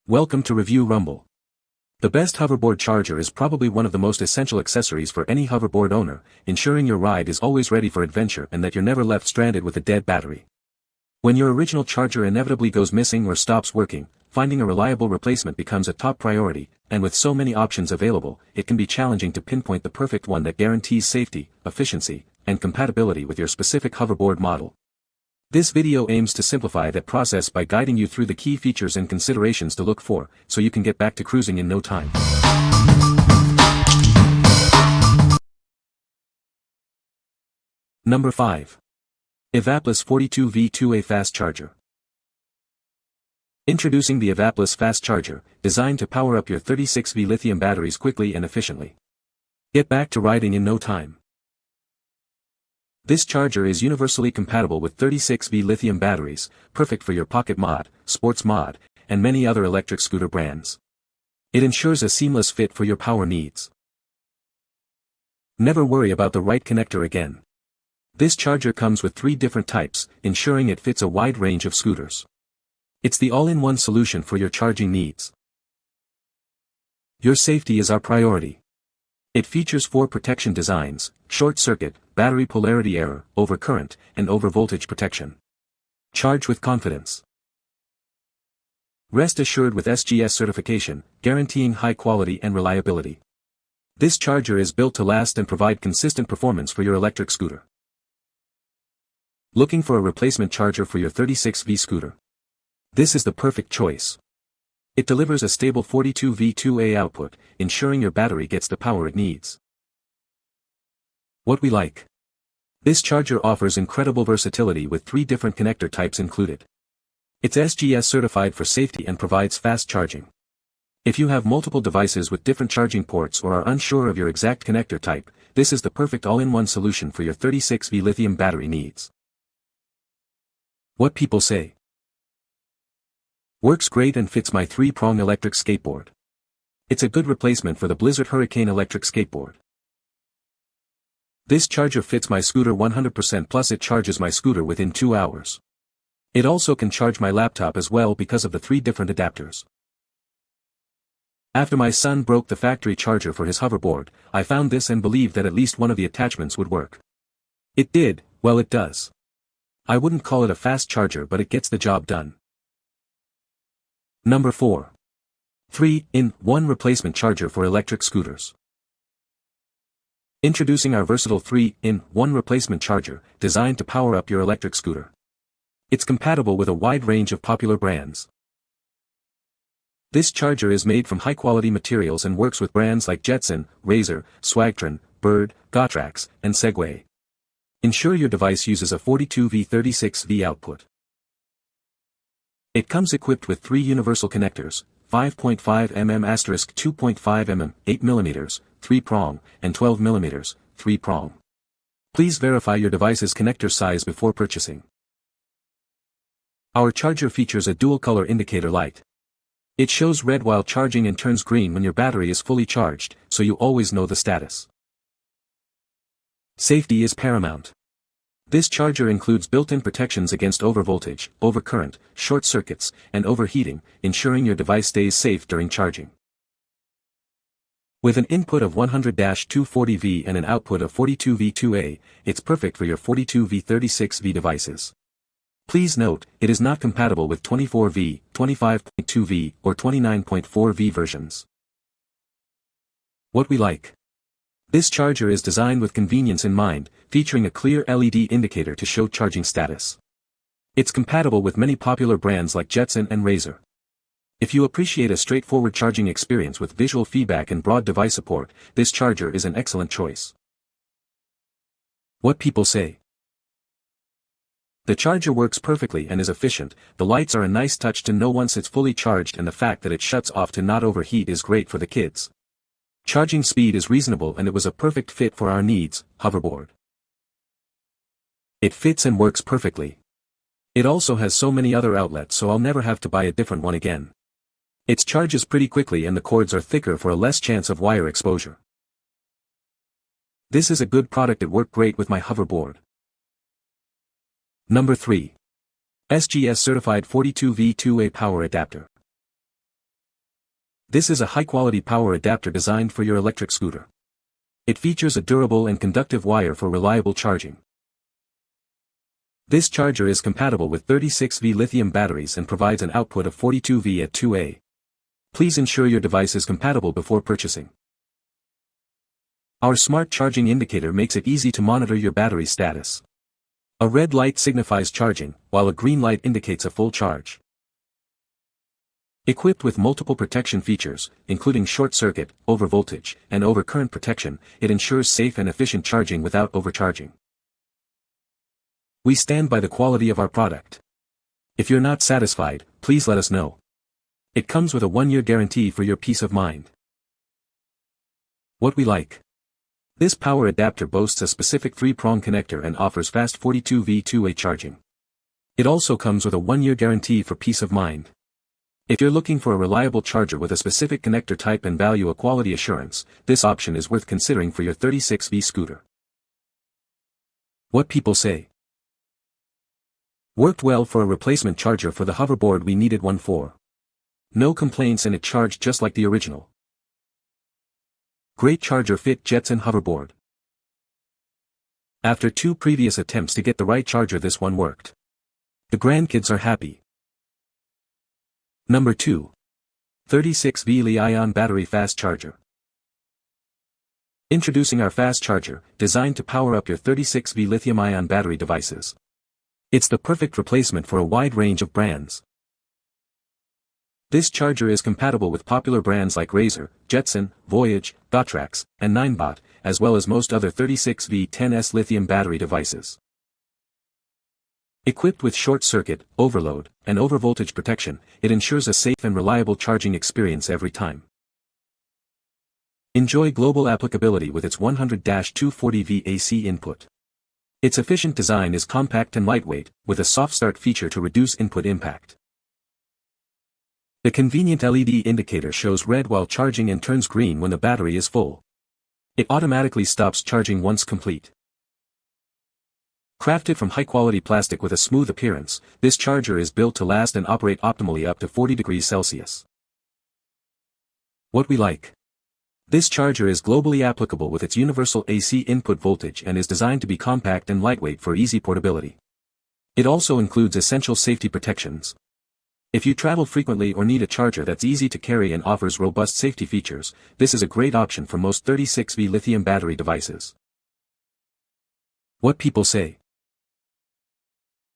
Welcome to Review Rumble. The best hoverboard charger is probably one of the most essential accessories for any hoverboard owner, ensuring your ride is always ready for adventure and that you're never left stranded with a dead battery. When your original charger inevitably goes missing or stops working, finding a reliable replacement becomes a top priority, and with so many options available, it can be challenging to pinpoint the perfect one that guarantees safety, efficiency, and compatibility with your specific hoverboard model. This video aims to simplify that process by guiding you through the key features and considerations to look for, so you can get back to cruising in no time. Number 5. EVAPLUS 42V2A Fast Charger. Introducing the EVAPLUS Fast Charger, designed to power up your 36V lithium batteries quickly and efficiently. Get back to riding in no time. This charger is universally compatible with 36V lithium batteries, perfect for your pocket mod, sports mod, and many other electric scooter brands. It ensures a seamless fit for your power needs. Never worry about the right connector again. This charger comes with 3 different types, ensuring it fits a wide range of scooters. It's the all-in-one solution for your charging needs. Your safety is our priority. It features 4 protection designs: short circuit, battery polarity error, overcurrent, and overvoltage protection. Charge with confidence. Rest assured with SGS certification, guaranteeing high quality and reliability. This charger is built to last and provide consistent performance for your electric scooter. Looking for a replacement charger for your 36V scooter? This is the perfect choice. It delivers a stable 42V2A output, ensuring your battery gets the power it needs. What we like. This charger offers incredible versatility with 3 different connector types included. It's SGS certified for safety and provides fast charging. If you have multiple devices with different charging ports or are unsure of your exact connector type, this is the perfect all-in-one solution for your 36V lithium battery needs. What people say. Works great and fits my 3-prong electric skateboard. It's a good replacement for the Blizzard Hurricane electric skateboard. This charger fits my scooter 100%, plus it charges my scooter within 2 hours. It also can charge my laptop as well because of the 3 different adapters. After my son broke the factory charger for his hoverboard, I found this and believed that at least one of the attachments would work. It did. Well, it does. I wouldn't call it a fast charger, but it gets the job done. Number 4. 3-in-1 replacement charger for electric scooters. Introducing our versatile 3-in-1 replacement charger, designed to power up your electric scooter. It's compatible with a wide range of popular brands. This charger is made from high-quality materials and works with brands like Jetson, Razor, Swagtron, Bird, Gotrax, and Segway. Ensure your device uses a 42V36V output. It comes equipped with 3 universal connectors: 5.5mm *, 2.5mm, 8mm, 3-prong, and 12mm, 3-prong. Please verify your device's connector size before purchasing. Our charger features a dual-color indicator light. It shows red while charging and turns green when your battery is fully charged, so you always know the status. Safety is paramount. This charger includes built-in protections against overvoltage, overcurrent, short circuits, and overheating, ensuring your device stays safe during charging. With an input of 100-240V and an output of 42V2A, it's perfect for your 42V36V devices. Please note, it is not compatible with 24V, 25.2V, or 29.4V versions. What we like. This charger is designed with convenience in mind, featuring a clear LED indicator to show charging status. It's compatible with many popular brands like Jetson and Razor. If you appreciate a straightforward charging experience with visual feedback and broad device support, this charger is an excellent choice. What people say. The charger works perfectly and is efficient. The lights are a nice touch to know once it's fully charged, and the fact that it shuts off to not overheat is great for the kids. Charging speed is reasonable and it was a perfect fit for our needs, hoverboard. It fits and works perfectly. It also has so many other outlets, so I'll never have to buy a different one again. It charges pretty quickly and the cords are thicker for a less chance of wire exposure. This is a good product. It worked great with my hoverboard. Number 3. SGS certified 42V2A power adapter. This is a high-quality power adapter designed for your electric scooter. It features a durable and conductive wire for reliable charging. This charger is compatible with 36V lithium batteries and provides an output of 42V at 2A. Please ensure your device is compatible before purchasing. Our smart charging indicator makes it easy to monitor your battery status. A red light signifies charging, while a green light indicates a full charge. Equipped with multiple protection features, including short circuit, overvoltage, and overcurrent protection, it ensures safe and efficient charging without overcharging. We stand by the quality of our product. If you're not satisfied, please let us know. It comes with a 1-year guarantee for your peace of mind. What we like. This power adapter boasts a specific 3-prong connector and offers fast 42V 2A charging. It also comes with a 1-year guarantee for peace of mind. If you're looking for a reliable charger with a specific connector type and value a quality assurance, this option is worth considering for your 36V scooter. What people say. Worked well for a replacement charger for the hoverboard we needed one for. No complaints and it charged just like the original. Great charger fit Jetson hoverboard. After 2 previous attempts to get the right charger, this one worked. The grandkids are happy. Number 2. 36V Li-ion battery fast charger. Introducing our fast charger, designed to power up your 36V lithium-ion battery devices. It's the perfect replacement for a wide range of brands. This charger is compatible with popular brands like Razer, Jetson, Voyage, Gotrax, and 9bot, as well as most other 36V10S lithium battery devices. Equipped with short circuit, overload, and overvoltage protection, it ensures a safe and reliable charging experience every time. Enjoy global applicability with its 100-240V AC input. Its efficient design is compact and lightweight, with a soft start feature to reduce input impact. The convenient LED indicator shows red while charging and turns green when the battery is full. It automatically stops charging once complete. Crafted from high-quality plastic with a smooth appearance, this charger is built to last and operate optimally up to 40 degrees Celsius. What we like. This charger is globally applicable with its universal AC input voltage and is designed to be compact and lightweight for easy portability. It also includes essential safety protections. If you travel frequently or need a charger that's easy to carry and offers robust safety features, this is a great option for most 36V lithium battery devices. What people say.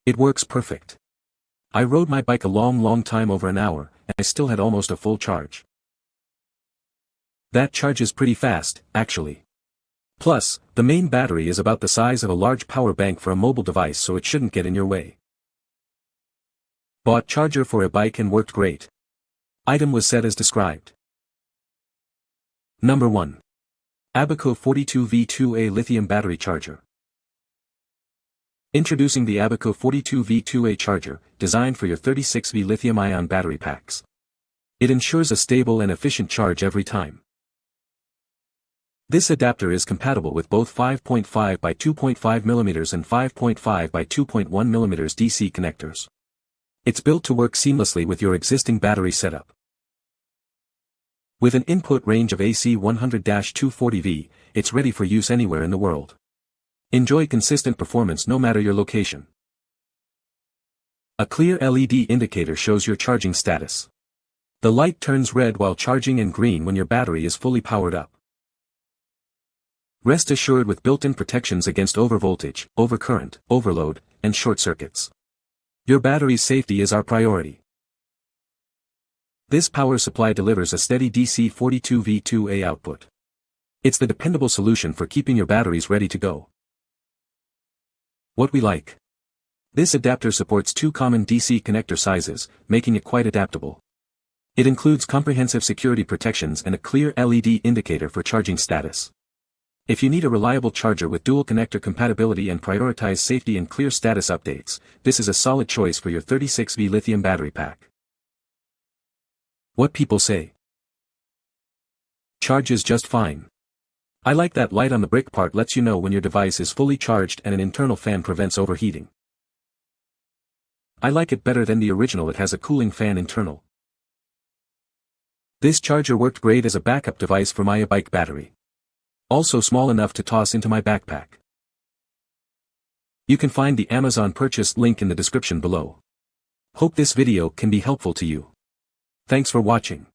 It works perfect. I rode my bike a long time, over an hour, and I still had almost a full charge. That charges pretty fast, actually. Plus, the main battery is about the size of a large power bank for a mobile device, so it shouldn't get in your way. Bought charger for a bike and worked great. Item was set as described. Number 1. Abakoo 42V2A lithium battery charger. Introducing the Abakoo 42V2A charger, designed for your 36V lithium-ion battery packs. It ensures a stable and efficient charge every time. This adapter is compatible with both 5.5 by 2.5 mm and 5.5 by 2.1 mm DC connectors. It's built to work seamlessly with your existing battery setup. With an input range of AC 100-240V, it's ready for use anywhere in the world. Enjoy consistent performance no matter your location. A clear LED indicator shows your charging status. The light turns red while charging and green when your battery is fully powered up. Rest assured with built-in protections against overvoltage, overcurrent, overload, and short circuits. Your battery's safety is our priority. This power supply delivers a steady DC 42V2A output. It's the dependable solution for keeping your batteries ready to go. What we like. This adapter supports 2 common DC connector sizes, making it quite adaptable. It includes comprehensive security protections and a clear LED indicator for charging status. If you need a reliable charger with dual connector compatibility and prioritize safety and clear status updates, this is a solid choice for your 36V lithium battery pack. What people say. Charges just fine. I like that light on the brick part lets you know when your device is fully charged and an internal fan prevents overheating. I like it better than the original, it has a cooling fan internal. This charger worked great as a backup device for my e-bike battery. Also small enough to toss into my backpack. You can find the Amazon purchase link in the description below. Hope this video can be helpful to you. Thanks for watching.